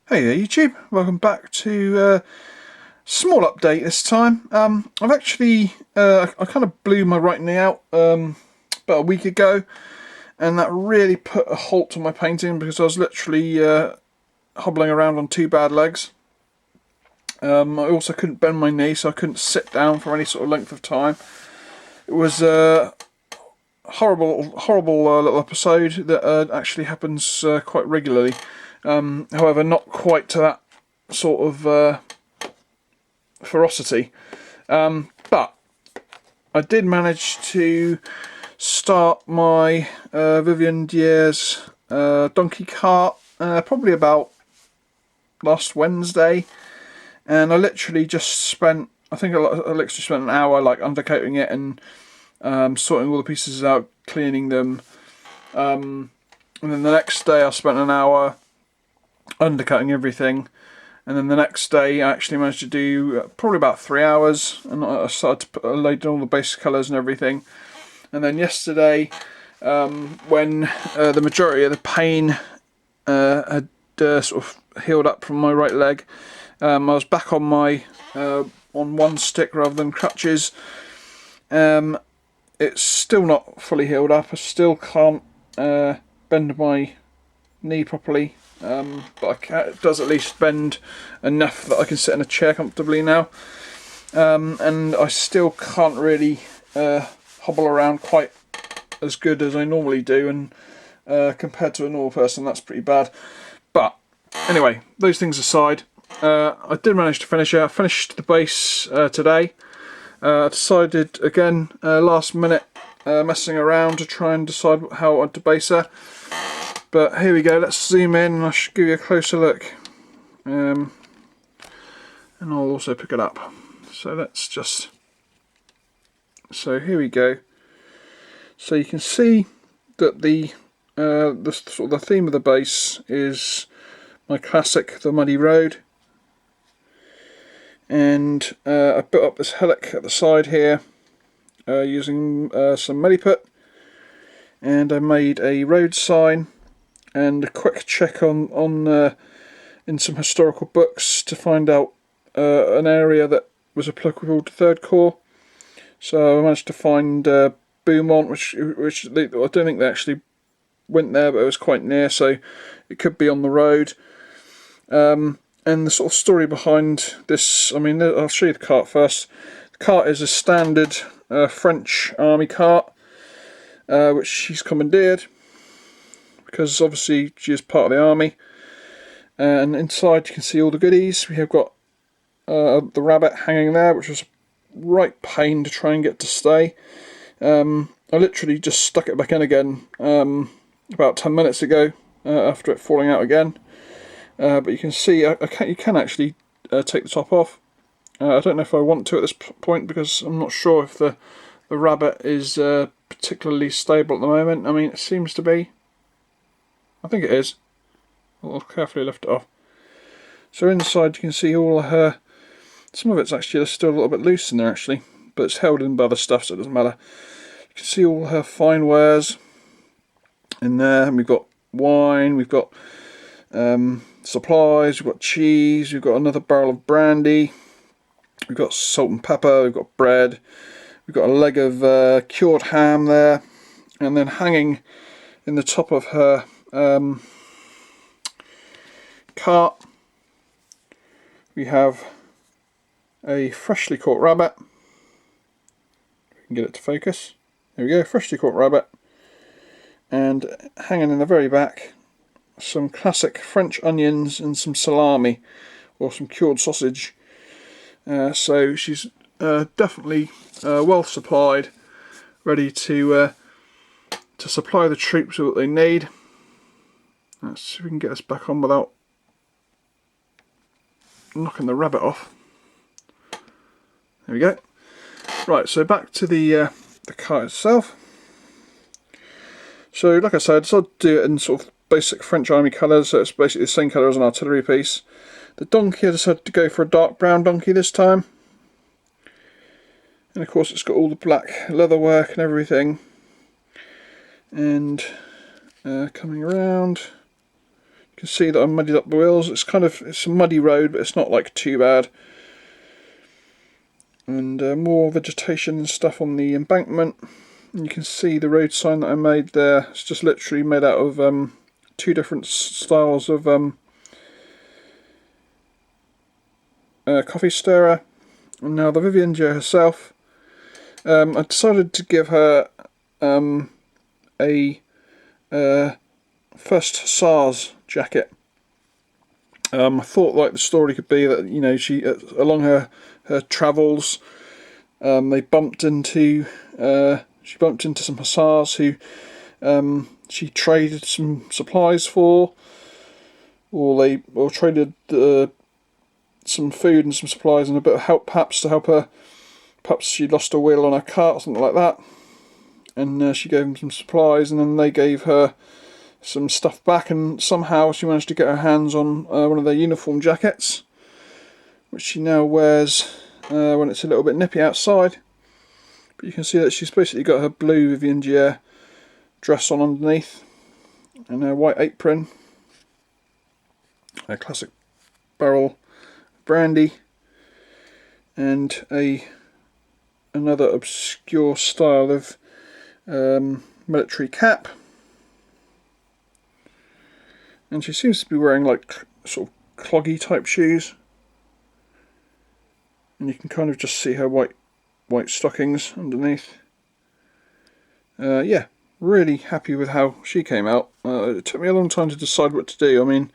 Hey there YouTube, welcome back to small update this time. I've actually, I kind of blew my right knee out about a week ago, and that really put a halt to my painting because I was literally hobbling around on two bad legs. I also couldn't bend my knee, so I couldn't sit down for any sort of length of time. It was a horrible little episode that actually happens quite regularly. However, not quite to that sort of ferocity. But I did manage to start my Vivian Dier's donkey cart probably about last Wednesday, and I literally just spent, I think I literally spent an hour like undercoating it and sorting all the pieces out, cleaning them, and then the next day I spent an hour undercutting everything, and then the next day I actually managed to do probably about 3 hours, and I started to lay down all the base colours and everything. And then yesterday, when the majority of the pain had sort of healed up from my right leg, I was back on my on one stick rather than crutches. It's still not fully healed up. I still can't bend my knee properly, but it does at least bend enough that I can sit in a chair comfortably now, and I still can't really hobble around quite as good as I normally do, and compared to a normal person that's pretty bad. But anyway, those things aside, I did manage to finish it. I finished the base today. I decided again last minute messing around to try and decide how I'd debase her. But here we go, let's zoom in and I should give you a closer look. And I'll also pick it up. So let's just... So here we go. So you can see that the sort of the theme of the base is my classic The Muddy Road. And I built up this hillock at the side here using some Mediput. And I made a road sign and a quick check on in some historical books to find out an area that was applicable to Third Corps. So I managed to find Beaumont, which I don't think they actually went there, but it was quite near, so it could be on the road. And the sort of story behind this, I mean, I'll show you the cart first. The cart is a standard French army cart, which she's commandeered, because obviously she is part of the army. And inside you can see all the goodies. We have got the rabbit hanging there, which was a right pain to try and get to stay. I literally just stuck it back in again about 10 minutes ago after it falling out again. But you can see you can actually take the top off. I don't know if I want to at this point because I'm not sure if the rabbit is particularly stable at the moment. I mean, it seems to be. I think it is. I'll carefully lift it off. So inside you can see all her, some of it's actually still a little bit loose in there actually, but it's held in by other stuff, so it doesn't matter. You can see all her fine wares in there, and we've got wine, we've got supplies, we've got cheese, we've got another barrel of brandy, we've got salt and pepper, we've got bread, we've got a leg of cured ham there, and then hanging in the top of her cart we have a freshly caught rabbit. We can get it to focus. There we go, freshly caught rabbit. And hanging in the very back, some classic French onions and some salami, or some cured sausage. So she's definitely well supplied, ready to supply the troops with what they need. Let's see if we can get this back on without knocking the rabbit off. There we go. Right, so back to the cart itself. So like I said, I decided to do it in sort of basic French army colours, so it's basically the same colour as an artillery piece. The donkey, I decided to go for a dark brown donkey this time. And of course it's got all the black leather work and everything. And coming around, can see that I muddied up the wheels. It's a muddy road, but it's not like too bad. And more vegetation and stuff on the embankment. And you can see the road sign that I made there. It's just literally made out of two different styles of coffee stirrer. And now the Vivian Joe herself, I decided to give her a first SARS jacket. I thought like the story could be that, you know, she along her travels, they bumped into some hussars who she traded some supplies for, or traded some food and some supplies and a bit of help, perhaps to help her. Perhaps she lost a wheel on her cart or something like that, and she gave them some supplies, and then they gave her some stuff back, and somehow she managed to get her hands on one of their uniform jackets, which she now wears when it's a little bit nippy outside. But you can see that she's basically got her blue Vivian Gier dress on underneath, and her white apron, a classic barrel brandy, and another obscure style of military cap. And she seems to be wearing like sort of cloggy type shoes, and you can kind of just see her white stockings underneath. Yeah, really happy with how she came out. It took me a long time to decide what to do. I mean,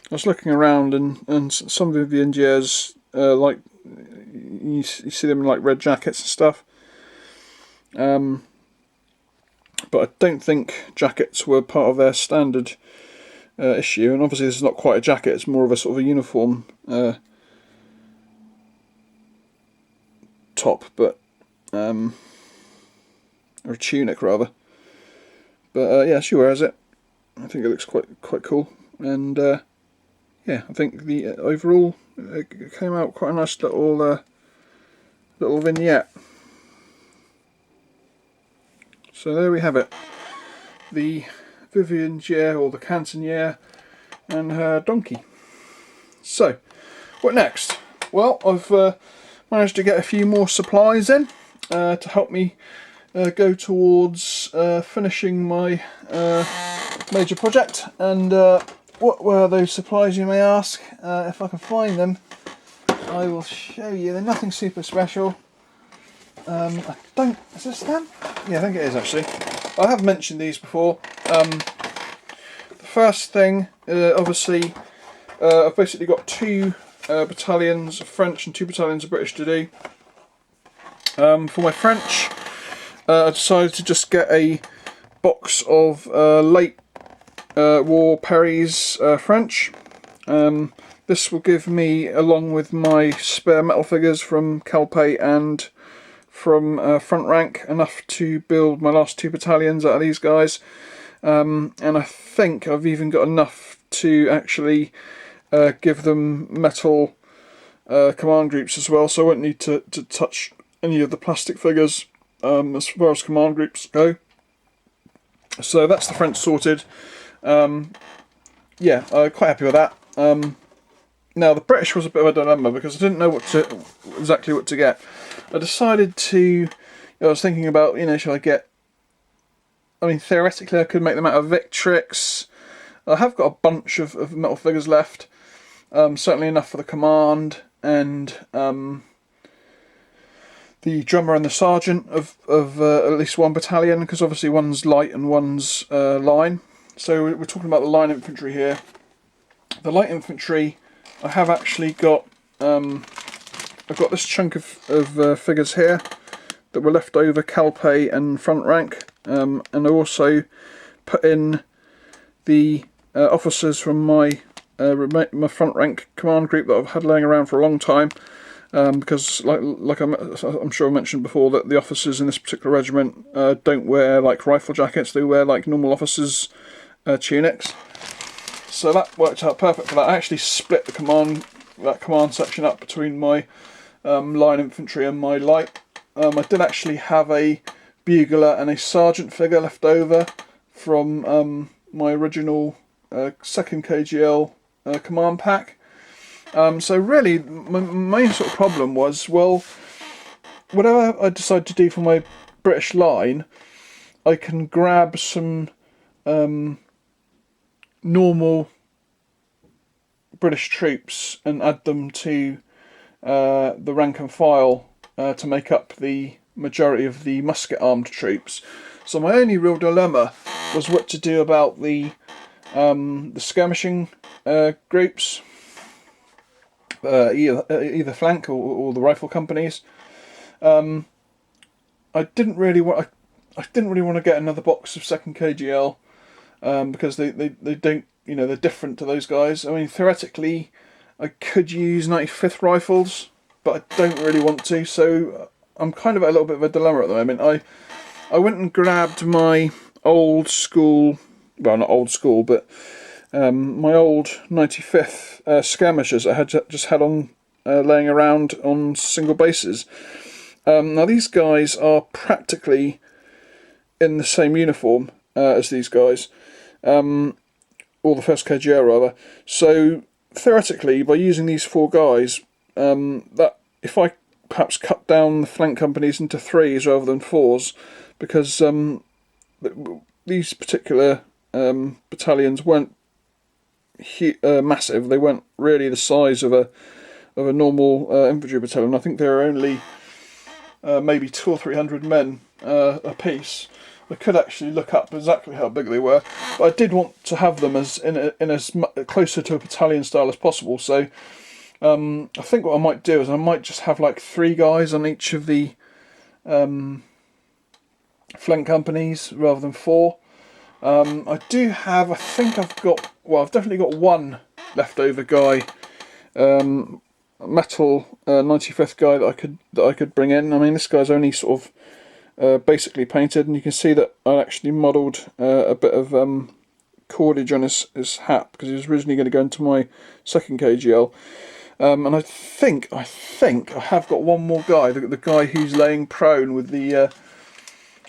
I was looking around, and some of the Vivian Giers, like you see them in like red jackets and stuff. But I don't think jackets were part of their standard issue, and obviously this is not quite a jacket, it's more of a sort of a uniform top, but or a tunic rather. But yeah, she wears it. I think it looks quite cool, and yeah, I think the overall it came out quite a nice little vignette. So there we have it, the Vivian Gier, or the Cantiniere, and her donkey. So, what next? Well, I've managed to get a few more supplies in to help me go towards finishing my major project. And what were those supplies, you may ask? If I can find them, I will show you. They're nothing super special. I don't... Is this them? Yeah, I think it is actually. I have mentioned these before. The first thing, obviously, I've basically got two battalions of French and 2 battalions of British to do. For my French, I decided to just get a box of late war Perry's French. This will give me, along with my spare metal figures from Calpe and from Front Rank, enough to build my last 2 battalions out of these guys. And I think I've even got enough to actually give them metal command groups as well, so I won't need to touch any of the plastic figures as far as command groups go. So that's the French sorted. Yeah, I'm quite happy with that. Now the British was a bit of a dilemma because I didn't know exactly what to get. I decided to, I was thinking about, should I get, I mean, theoretically I could make them out of Victrix. I have got a bunch of metal figures left, certainly enough for the command and the drummer and the sergeant of at least 1 battalion, because obviously one's light and one's line. So we're talking about the line infantry here. The light infantry, I have actually got, I've got this chunk of figures here that were left over Calpe and Front Rank, and I also put in the officers from my Front Rank command group that I've had laying around for a long time, because like I'm sure I mentioned before, that the officers in this particular regiment don't wear like rifle jackets, they wear like normal officers' tunics. So that worked out perfect for that. I actually split the command section up between my line infantry and my light. I did actually have a bugler and a sergeant figure left over from my original second KGL command pack. So really, my main sort of problem was, well, whatever I decide to do for my British line, I can grab some normal British troops and add them to the rank and file to make up the majority of the musket armed troops. So my only real dilemma was what to do about the skirmishing groups, either flank or the rifle companies. I didn't really want to get another box of second KGL because they don't, you know, they're different to those guys. I mean, theoretically, I could use 95th rifles, but I don't really want to. So I'm kind of at a little bit of a dilemma at the moment. I went and grabbed my old school, well, not old school, but my old 95th skirmishers I had just had on laying around on single bases. Now these guys are practically in the same uniform as these guys, or the first KGR rather. So theoretically, by using these four guys, that if I perhaps cut down the flank companies into threes rather than fours, because these particular battalions weren't massive. They weren't really the size of a normal infantry battalion. I think they were only maybe 200 or 300 men a piece. I could actually look up exactly how big they were, but I did want to have them as closer to a battalion style as possible. So I think what I might do is I might just have like 3 guys on each of the flank companies rather than 4. I do have, I think I've got, well, I've definitely got one leftover guy, metal 95th guy that I could bring in. I mean, this guy's only sort of basically painted, and you can see that I actually modelled a bit of cordage on his hat because he was originally going to go into my second KGL. And I think I have got one more guy, the guy who's laying prone with the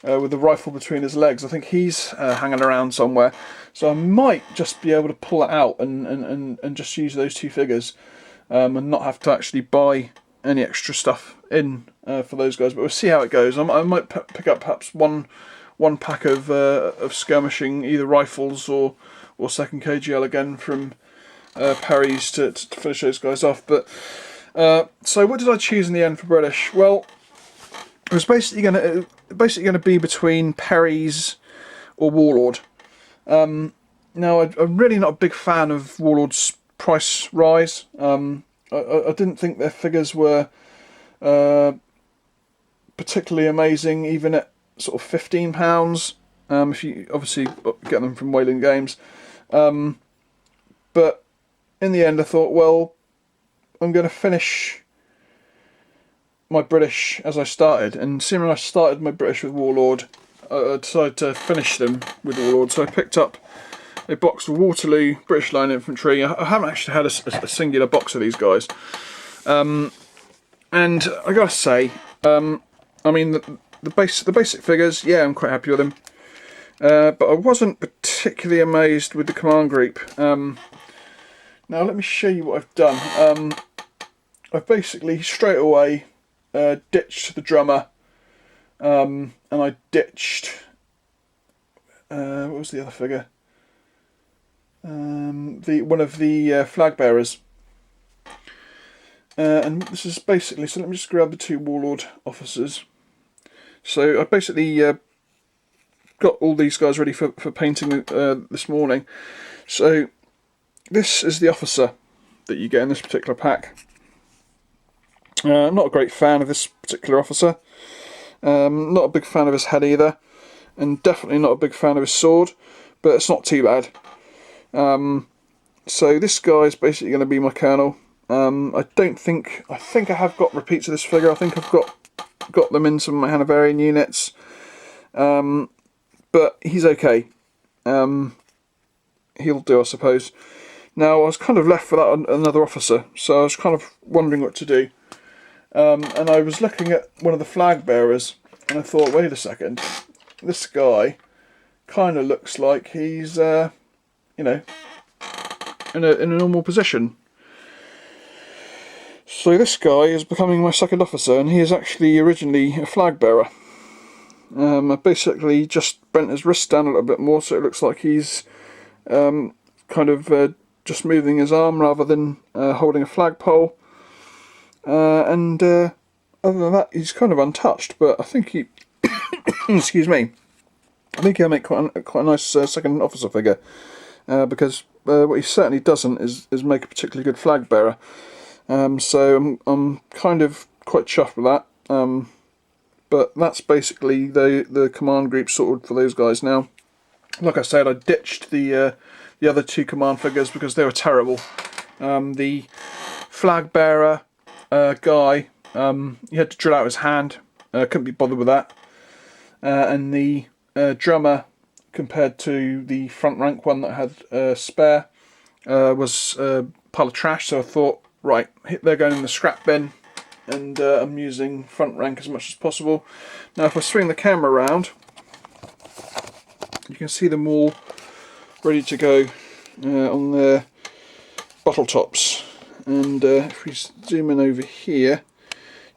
rifle between his legs. I think he's hanging around somewhere, so I might just be able to pull it out and just use those 2 figures, and not have to actually buy any extra stuff in for those guys. But we'll see how it goes. I might pick up perhaps one pack of skirmishing, either rifles or second KGL again from Perry's to finish those guys off. But so what did I choose in the end for British? Well, it was basically going to be between Perry's or Warlord. Now, I'm really not a big fan of Warlord's price rise. I didn't think their figures were particularly amazing, even at sort of £15. If you obviously get them from Wayland Games, but in the end, I thought, well, I'm going to finish my British as I started, and seeing when I started my British with Warlord, I decided to finish them with Warlord. So I picked up a box of Waterloo British Line Infantry. I haven't actually had a singular box of these guys, and I gotta say, I mean the basic figures, yeah, I'm quite happy with them, but I wasn't particularly amazed with the command group. Now let me show you what I've done. I've basically straight away ditched the drummer, and I ditched what was the other figure? One of the flag bearers, and this is basically, so let me just grab the 2 Warlord officers. So I basically got all these guys ready for painting this morning. So this is the officer that you get in this particular pack. I'm not a great fan of this particular officer. Not a big fan of his head either, and definitely not a big fan of his sword, but it's not too bad. So this guy is basically going to be my colonel. I think I have got repeats of this figure. I think I've got them in some of my Hanoverian units, but he's okay. He'll do, I suppose. Now I was kind of left without another officer, so I was kind of wondering what to do. And I was looking at one of the flag bearers, and I thought, wait a second, this guy kind of looks like he's, you know, in a normal position. So this guy is becoming my second officer, and he is actually originally a flag bearer. I basically just bent his wrist down a little bit more, so it looks like he's kind of just moving his arm rather than holding a flagpole. And other than that, he's kind of untouched. But I think he, excuse me, I think he'll make quite a nice second officer figure, because what he certainly doesn't is make a particularly good flag bearer. So I'm kind of quite chuffed with that. But that's basically the command group sorted for those guys now. Like I said, I ditched the other two command figures because they were terrible. The flag bearer guy, he had to drill out his hand. Couldn't be bothered with that. And the drummer, compared to the front rank one that had spare, was a pile of trash. So I thought, right, they're going in the scrap bin, and I'm using front rank as much as possible. Now if I swing the camera around, you can see them all ready to go on their bottle tops. And if we zoom in over here,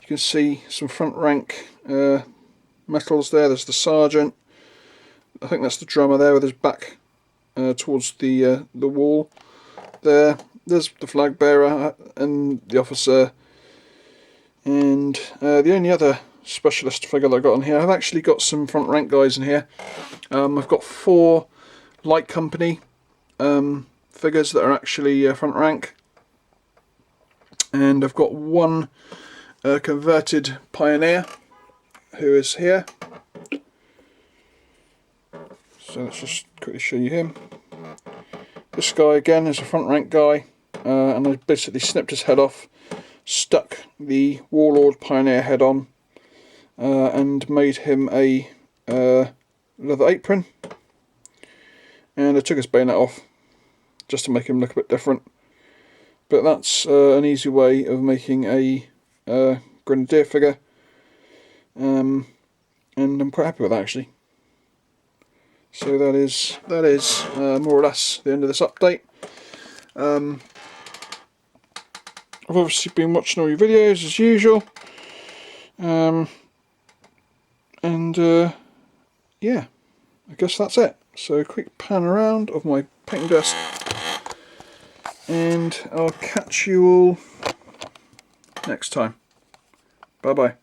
you can see some front rank metals there. There's the sergeant, I think that's the drummer there with his back towards the wall there. There's the flag bearer and the officer. And the only other specialist figure that I got on here, I've actually got some front rank guys in here. I've got 4 light company figures that are actually front rank, and I've got 1 converted pioneer who is here. So let's just quickly show you him. This guy again is a front rank guy, and I basically snipped his head off, stuck the Warlord Pioneer head on, and made him a leather apron, and I took his bayonet off just to make him look a bit different. But that's an easy way of making a grenadier figure, and I'm quite happy with that actually. So that is more or less the end of this update. I've obviously been watching all your videos as usual, and yeah, I guess that's it. So a quick pan around of my painting desk, and I'll catch you all next time. Bye bye.